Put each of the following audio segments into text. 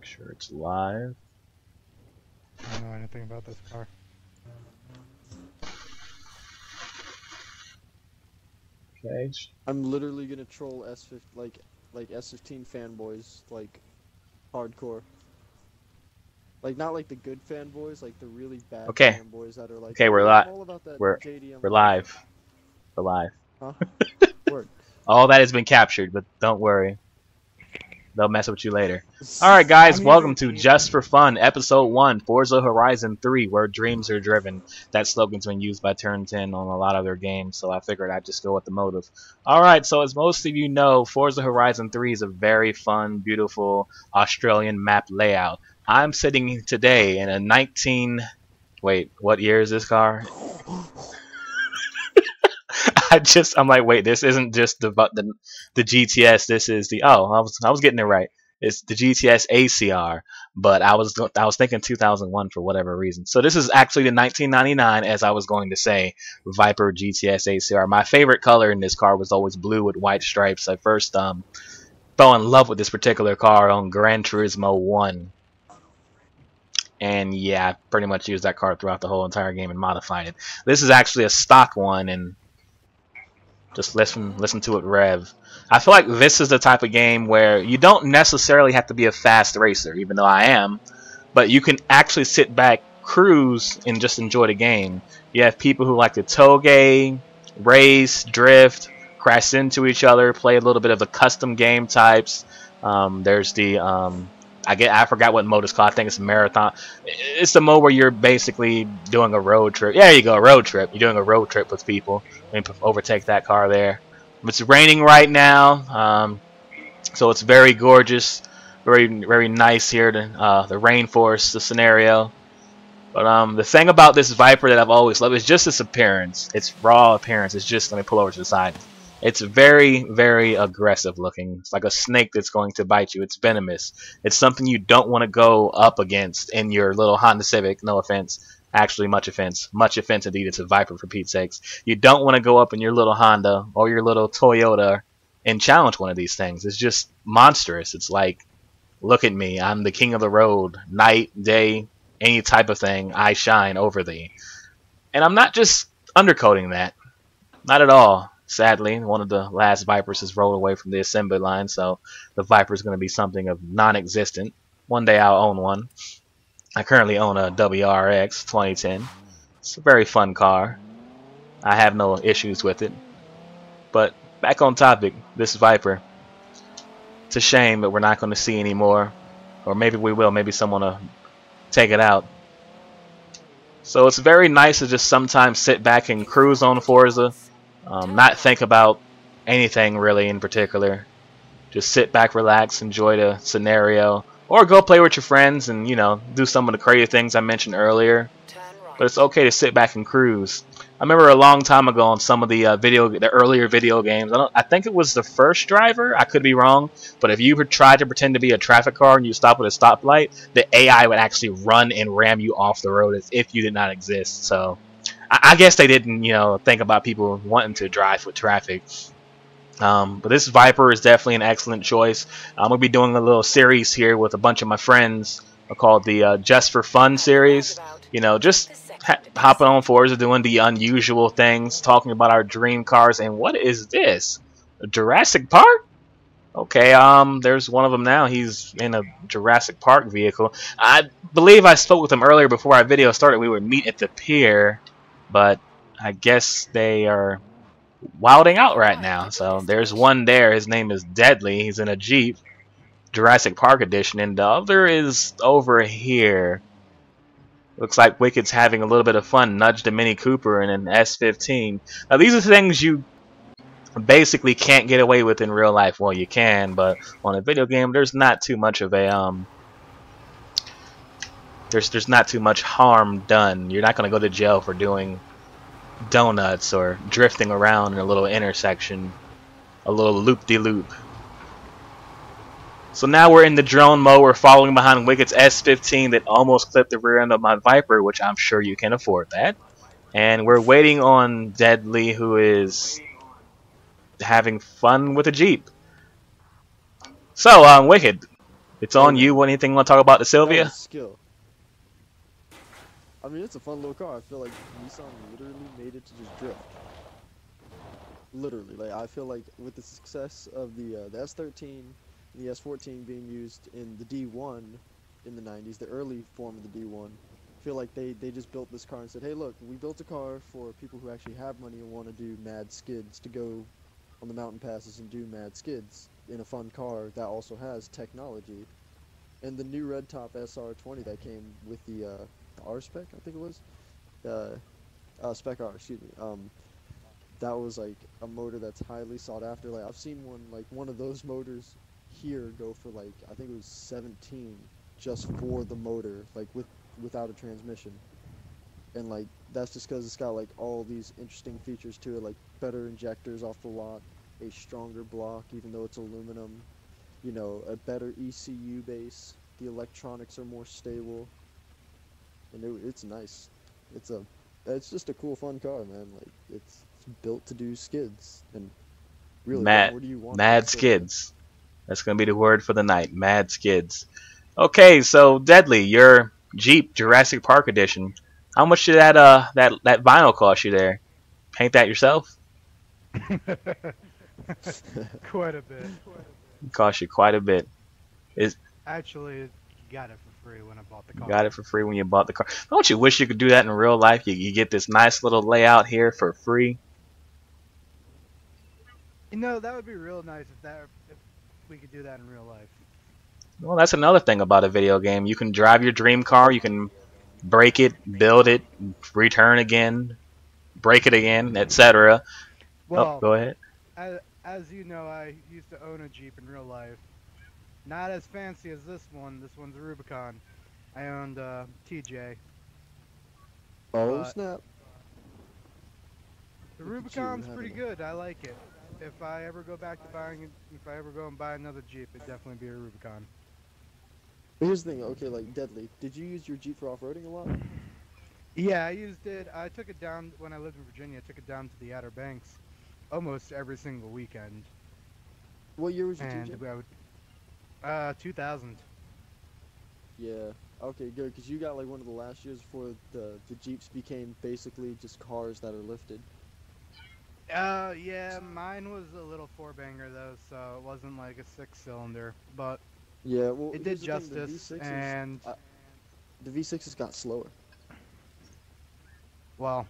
Make sure it's live. I don't know anything about this car. Okay. I'm literally gonna troll S50 like S15 fanboys like hardcore. Like not like the good fanboys, like the really bad Okay. fanboys that are like, Okay, oh we're yeah, live. I'm all about that We're JDM we're life. live. We're live. Huh? Word. All that has been captured, but don't worry. They'll mess with you later. Alright guys, welcome to Just for Fun, Episode 1, Forza Horizon 3, where dreams are driven. That slogan's been used by Turn 10 on a lot of their games, so I figured I'd just go with the motive. Alright, so as most of you know, Forza Horizon 3 is a very fun, beautiful Australian map layout. I'm sitting today in a 19... Wait, what year is this car? I'm like, wait, this isn't just the GTS. This is the I was getting it right. It's the GTS ACR, but I was thinking 2001 for whatever reason. So this is actually the 1999, as I was going to say, Viper GTS ACR. My favorite color in this car was always blue with white stripes. I first fell in love with this particular car on Gran Turismo 1. And yeah, I pretty much used that car throughout the whole entire game and modified it. This is actually a stock one, and just listen to it rev. I feel like this is the type of game where you don't necessarily have to be a fast racer, even though I am, but you can actually sit back, cruise, and just enjoy the game. You have people who like to toge, race, drift, crash into each other, play a little bit of the custom game types. There's the I forgot what mode it's called. I think it's marathon. It's the mode where you're basically doing a road trip. Yeah, there you go, a road trip. You're doing a road trip with people. Let me overtake that car there. It's raining right now, so it's very gorgeous, very nice here. The rainforest, the scenario. But the thing about this Viper that I've always loved is just its appearance. Its raw appearance. It's just, let me pull over to the side. It's very aggressive looking. It's like a snake that's going to bite you. It's venomous. It's something you don't want to go up against in your little Honda Civic. No offense. Actually, much offense. Much offense indeed. It's a Viper, for Pete's sakes. You don't want to go up in your little Honda or your little Toyota and challenge one of these things. It's just monstrous. It's like, look at me. I'm the king of the road. Night, day, any type of thing. I shine over thee. And I'm not just undercoating that. Not at all. Sadly, one of the last Vipers has rolled away from the assembly line, so the Viper is going to be something of non-existent. One day I'll own one. I currently own a WRX 2010. It's a very fun car. I have no issues with it. But back on topic, this Viper. It's a shame that we're not going to see anymore. Or maybe we will. Maybe someone will take it out. So it's very nice to just sometimes sit back and cruise on Forza. Not think about anything really in particular. Just sit back, relax, enjoy the scenario, or go play with your friends and, you know, do some of the crazy things I mentioned earlier. But it's okay to sit back and cruise. I remember a long time ago on some of the earlier video games. I think it was the first driver. I could be wrong, but if you tried to pretend to be a traffic car and you stop at a stoplight, the AI would actually run and ram you off the road as if you did not exist. So I guess they didn't, you know, think about people wanting to drive with traffic. But this Viper is definitely an excellent choice. I'm going to be doing a little series here with a bunch of my friends called the Just for Fun series. You know, just hopping on Forza, doing the unusual things, talking about our dream cars. And what is this? A Jurassic Park? Okay, there's one of them now. He's in a Jurassic Park vehicle. I believe I spoke with him earlier before our video started. We would meet at the pier, but I guess they are wilding out right now. So there's one there. His name is Deadly. He's in a Jeep, Jurassic Park edition, and the other is over here. Looks like Wicked's having a little bit of fun. Nudged a Mini Cooper in an S15. Now these are things you basically can't get away with in real life. Well, you can, but on a video game, there's not too much of a there's not too much harm done. You're not gonna go to jail for doing donuts or drifting around in a little intersection, a little loop-de-loop. So now we're in the drone mode. We're following behind Wicked's S15 that almost clipped the rear end of my Viper, which I'm sure you can afford that. And we're waiting on Deadly, who is having fun with a Jeep. So, Wicked, It's on Hey, you. man, What anything you want to talk about the that Sylvia? was skill. I mean, it's a fun little car. I feel like Nissan literally made it to just drift. Literally, like I feel like with the success of the S13 and the S14 being used in the D1 in the 90s, the early form of the D1, I feel like they just built this car and said, hey, look, we built a car for people who actually have money and want to do mad skids to go on the mountain passes and do mad skids in a fun car that also has technology. And the new red top SR20 that came with the R spec, I think it was, spec R, excuse me. That was like a motor that's highly sought after. Like I've seen one of those motors here go for like I think it was 17 just for the motor, like without a transmission. And like that's just because it's got like all these interesting features to it, like better injectors off the lot, a stronger block even though it's aluminum, you know, a better ECU base. The electronics are more stable, and it's nice. It's a it's just a cool fun car, man. Like it's built to do skids, and really, what Mad, more do you want from a mad Sylvia? skids. That's gonna be the word for the night. Mad skids. Okay, so Deadly, your Jeep Jurassic Park edition. How much did that vinyl cost you there? Paint that yourself? Quite a bit. It cost you quite a bit. Is Actually, got it for free when I bought the You car. got it for free when you bought the car. Don't you wish you could do that in real life? You get this nice little layout here for free. You know, that would be real nice if we could do that in real life. Well, that's another thing about a video game. You can drive your dream car. You can break it, build it, return again, break it again, etc. Oh, Well, go ahead. as you know, I used to own a Jeep in real life. Not as fancy as this one. This one's a Rubicon. I owned TJ, Oh but snap! the Look at you Rubicon's having pretty good. I like it. If I ever go back to buying it, if I ever go and buy another Jeep, it'd definitely be a Rubicon. Here's the thing. Okay, like Deadly. Did you use your Jeep for off-roading a lot? Yeah, I used it. I took it down when I lived in Virginia. I took it down to the Outer Banks almost every single weekend. What year was your And TJ? I would 2000. Yeah. Okay, good. Cause you got like one of the last years before the Jeeps became basically just cars that are lifted. Yeah, mine was a little four banger though, so it wasn't like a six-cylinder, but Yeah. Well, it here's did the thing. justice. And The V6s got slower. well,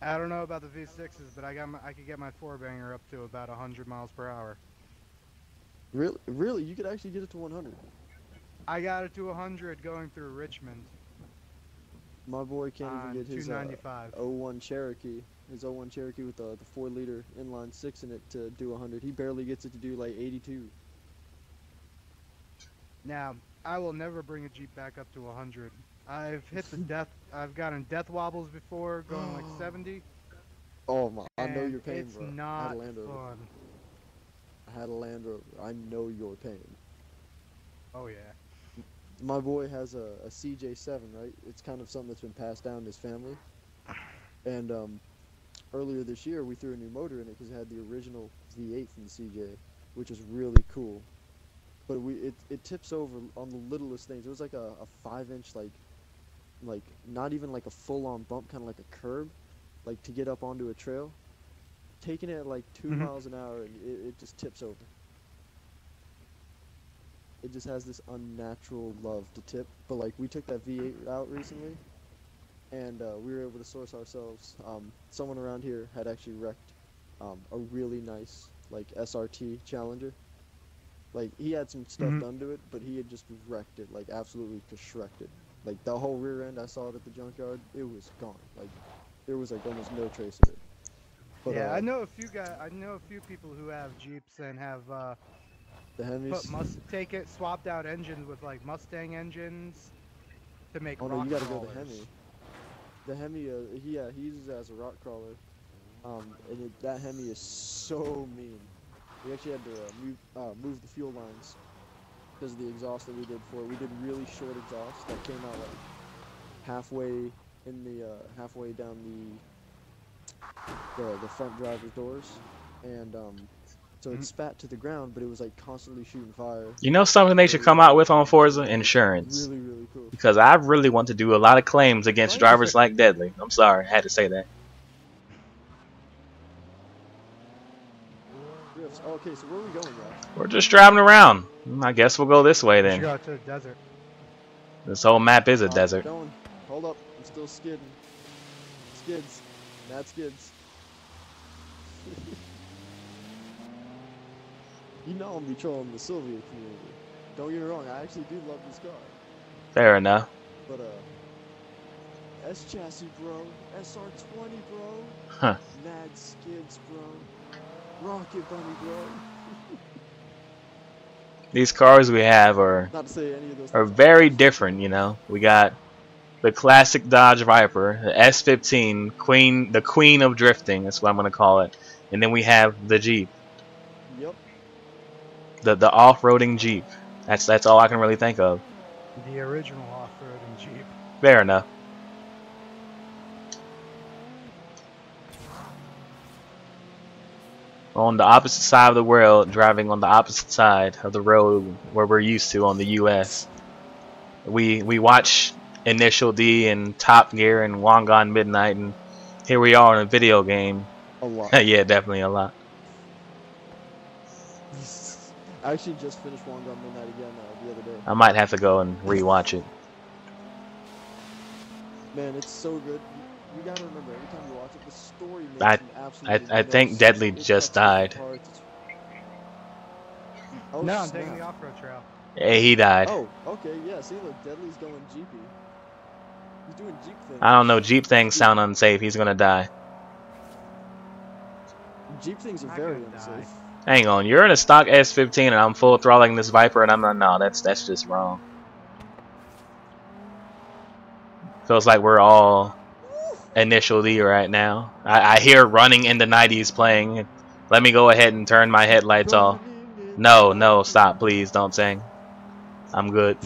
I don't know about the V6s, but I could get my four banger up to about 100 miles per hour. Really, really, you could actually get it to 100. I got it to 100 going through Richmond My boy can't even on get his 295. '01 Cherokee, his '01 Cherokee with the 4-liter inline six in it to do 100. He barely gets it to do like 82. Now, I will never bring a Jeep back up to 100. I've gotten death wobbles before going like 70, Oh my, I know and your pain, it's bro. I had a not Land Rover. fun. I had a Land Rover. I know your pain. Oh yeah. My boy has a CJ7, right? It's kind of something that's been passed down in his family. And earlier this year, we threw a new motor in it because it had the original V8 from the CJ, which is really cool. But it tips over on the littlest things. It was like a 5-inch like not even like a full-on bump, kind of like a curb, like to get up onto a trail. Taking it at like 2 Mhm. miles an hour, and it just tips over. It just has this unnatural love to tip. But like we took that V8 out recently, and we were able to source ourselves. Someone around here had actually wrecked a really nice like SRT Challenger. Like he had some stuff Mhm. done to it, but he had just wrecked it, like absolutely just wrecked it. Like the whole rear end, I saw it at the junkyard. It was gone. Like there was like almost no trace of it. But Yeah, I know a few guys. I know a few people who have Jeeps and have the Hemis. swapped out engines with like Mustang engines to make Oh no, rock you got to go the crawlers. Hemi. The Hemi, he uses it as a rock crawler. That Hemi is so mean. We actually had to move the fuel lines because of the exhaust that we did for it. We did really short exhaust that came out like halfway in the halfway down the front driver's doors, and so it spat to the ground, but it was like constantly shooting fire. You know something they should come out with on Forza? Insurance. Really, really cool. Because I really want to do a lot of claims against drivers like Deadly. I'm sorry, I had to say that. Drifts. Oh, okay, so where are we going, guys? We're just driving around. I guess we'll go this way We should go then. out to the desert. This whole map is a Alright, desert. Going. Hold up, I'm still skidding. Skids. Mad skids. You know I'm be trolling the Sylvia community. Don't get me wrong, I actually do love this car. Fair enough. But S chassis, bro. SR20, bro. Huh. Mad skids, bro. Rocket bunny, bro. These cars we have are Not to say any of those are things. very different, you know. We got the classic Dodge Viper, the S15, the queen of drifting, that's what I'm gonna call it. And then we have the Jeep, Yep. the off-roading Jeep. That's all I can really think of. The original off-roading Jeep. Fair enough. On the opposite side of the world, driving on the opposite side of the road where we're used to on the US. We watch Initial D and Top Gear and Long Gone Midnight, and here we are in a video game. A lot. Yeah, definitely a lot. I actually just finished One Gun Midnight again the other day. I might have to go and rewatch it. Man, it's so good. You gotta remember, every time you watch it, the story makes I- some absolutely I no think sense. Deadly It just cuts off died. parts. Oh, No, I'm snap. taking the off-road trail. Hey, he died. Oh, okay, yeah, see, look, Deadly's going Jeepy. He's doing Jeep things. I don't know. Jeep things sound unsafe. He's gonna die. Jeep things are Not very gonna die. unsafe. Hang on. You're in a stock S15 and I'm full throttling this Viper, and I'm not. No, that's just wrong. Feels like we're all Initial D right now. I hear Running in the 90s playing. Let me go ahead and turn my headlights off. No, stop, please, don't sing. I'm good.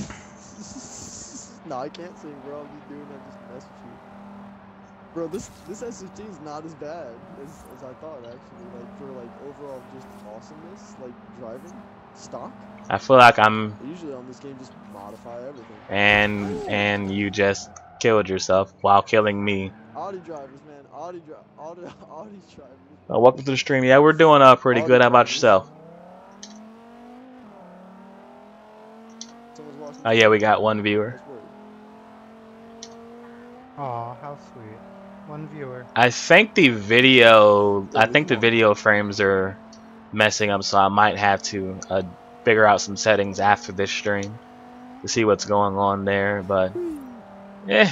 No, I can't sing, bro. I'm just doing that just to mess with you. Bro, this S15 is not as bad as I thought, actually. Like, for, like, overall just awesomeness, like, driving, stock. I feel like I'm, I usually on this game just modify everything. and you just killed yourself while killing me. Audi drivers, man. Audi drivers. Welcome to the stream. Yeah, we're doing pretty good. How about yourself? Someone's watching. Oh yeah, we got one viewer. That's weird. Aw, how sweet. One viewer. I think the video frames are messing up, so I might have to figure out some settings after this stream to see what's going on there. But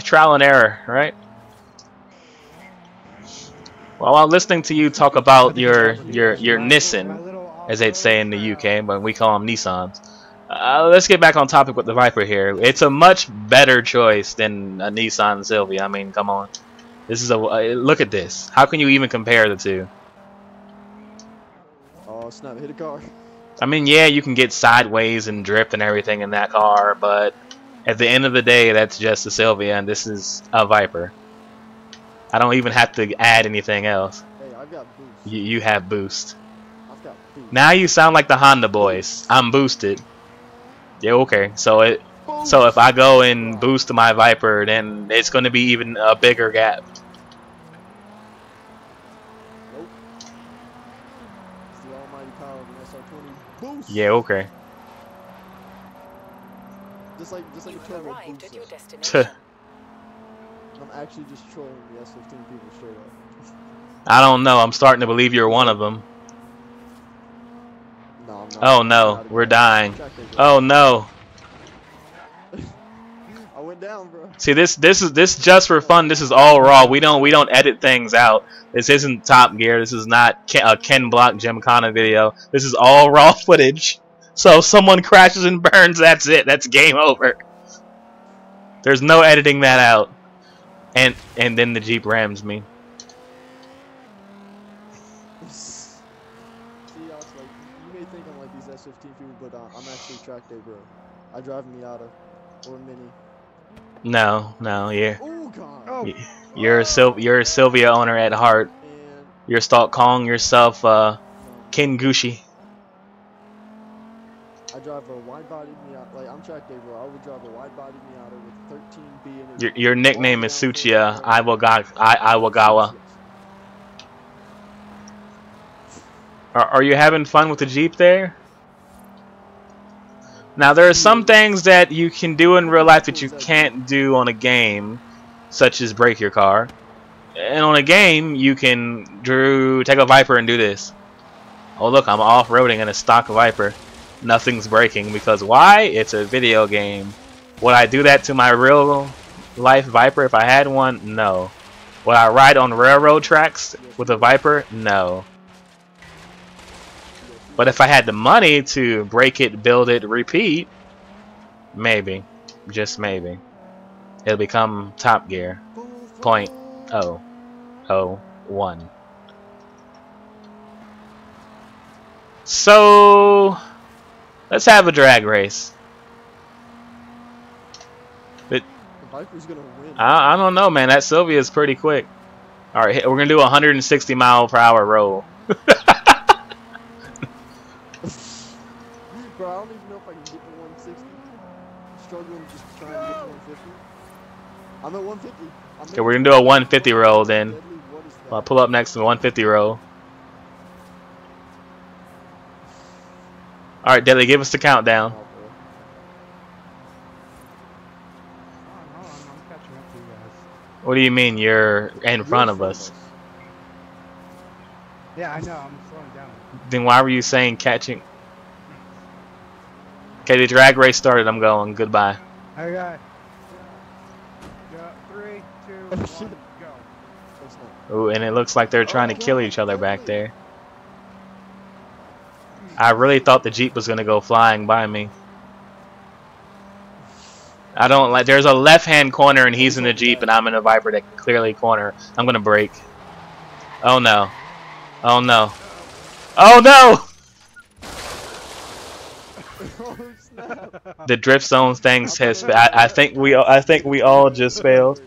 trial and error, right? Well, while listening to you talk about your Nissan, as they'd say in the UK, but we call them Nissans. Let's get back on topic with the Viper here. It's a much better choice than a Nissan Silvia. I mean, come on. This is look at this. How can you even compare the two? Oh snap! Hit a car. I mean, yeah, you can get sideways and drift and everything in that car, but at the end of the day, that's just a Silvia, and this is a Viper. I don't even have to add anything else. Hey, I've got boost. You have boost. I've got boost. Now you sound like the Honda boys. I'm boosted. Yeah, okay. So if I go and boost my Viper, then it's going to be even a bigger gap. Nope. It's the almighty power of an SR20 boost. Yeah, okay. Just like a turbo Arrived boost. at your It. destination. I'm actually just trolling the S15 people straight up. I don't know. I'm starting to believe you're one of them. No, I'm not. Oh I'm no, not we're again. dying. Track day, bro. Oh no. I went down, bro. See, this just for fun. This is all raw. We don't edit things out. This isn't Top Gear. This is not a Ken Block Gymkhana video. This is all raw footage. So if someone crashes and burns, that's it. That's game over. There's no editing that out. And then the Jeep rams me. See, Alex, like, you may think I'm like these S15 people, but I'm actually track day, bro. I drive a Miata or a Mini. No, yeah. Oh god. Oh, You're a Sylvia owner at heart. And You're calling yourself no, Ken Gucci. I drive a wide body Miata. Like I'm track day, bro. I would drive a wide body Miata with 13B in it. Your All nickname the is downforce Suchiya control. Iwagawa. Yes. Are you having fun with the Jeep there? Now there are some Yes. things that you can do in How real freaking life cool that is you that, dude? can't do on a game, such as break your car. And on a game, you can take a Viper and do this. Oh look, I'm off-roading in a stock Viper. Nothing's breaking because why? It's a video game. Would I do that to my real life Viper if I had one? No. Would I ride on railroad tracks Yes, with you a would. Viper? No. Yes, you But would. if I had the money to break it, build it, repeat, maybe. Just maybe. It'll become Top Gear. Full Point throttle. oh oh one. So let's have a drag race. But The Viper's gonna win. I don't know, man. That Sylvia is pretty quick. All right, we're gonna do a 160 mile per hour roll. Bro, I don't even know if I can get to 160. Struggling just trying to get to 150. I'm at 150. I'm Okay, we're gonna do a 150 roll then. Deadly, what is I'll that? pull up next to the 150 roll. All right, Deadly, give us the countdown. Wow, bro. Hold on, I'm catching up to you guys. What do you mean you're in You're front of us? Yeah, I know. I'm slowing down. Then why were you saying catching? Okay, the drag race started. I'm going. Goodbye. Okay. Go. 3, 2, 1, Shit. go. That's not- Ooh, and it looks like they're trying to Oh, kill God, each other back Deadly. there. I really thought the Jeep was gonna go flying by me. I don't like. There's a left-hand corner, and he's in the Jeep, and I'm in a Viper that can clearly corner. I'm gonna brake. Oh no! Oh no! Oh no! Oh, snap. The drift zone things has. I thought I think we all just failed.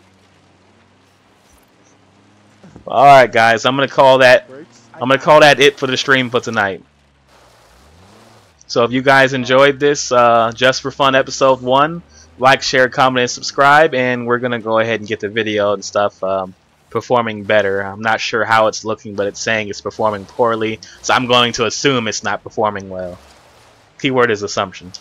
All right, guys. I'm gonna call that. Brakes? I'm gonna call that it for the stream for tonight. So if you guys enjoyed this, just for fun, episode 1, like, share, comment, and subscribe. And we're gonna go ahead and get the video and stuff performing better. I'm not sure how it's looking, but it's saying it's performing poorly. So I'm going to assume it's not performing well. Keyword is assumptions.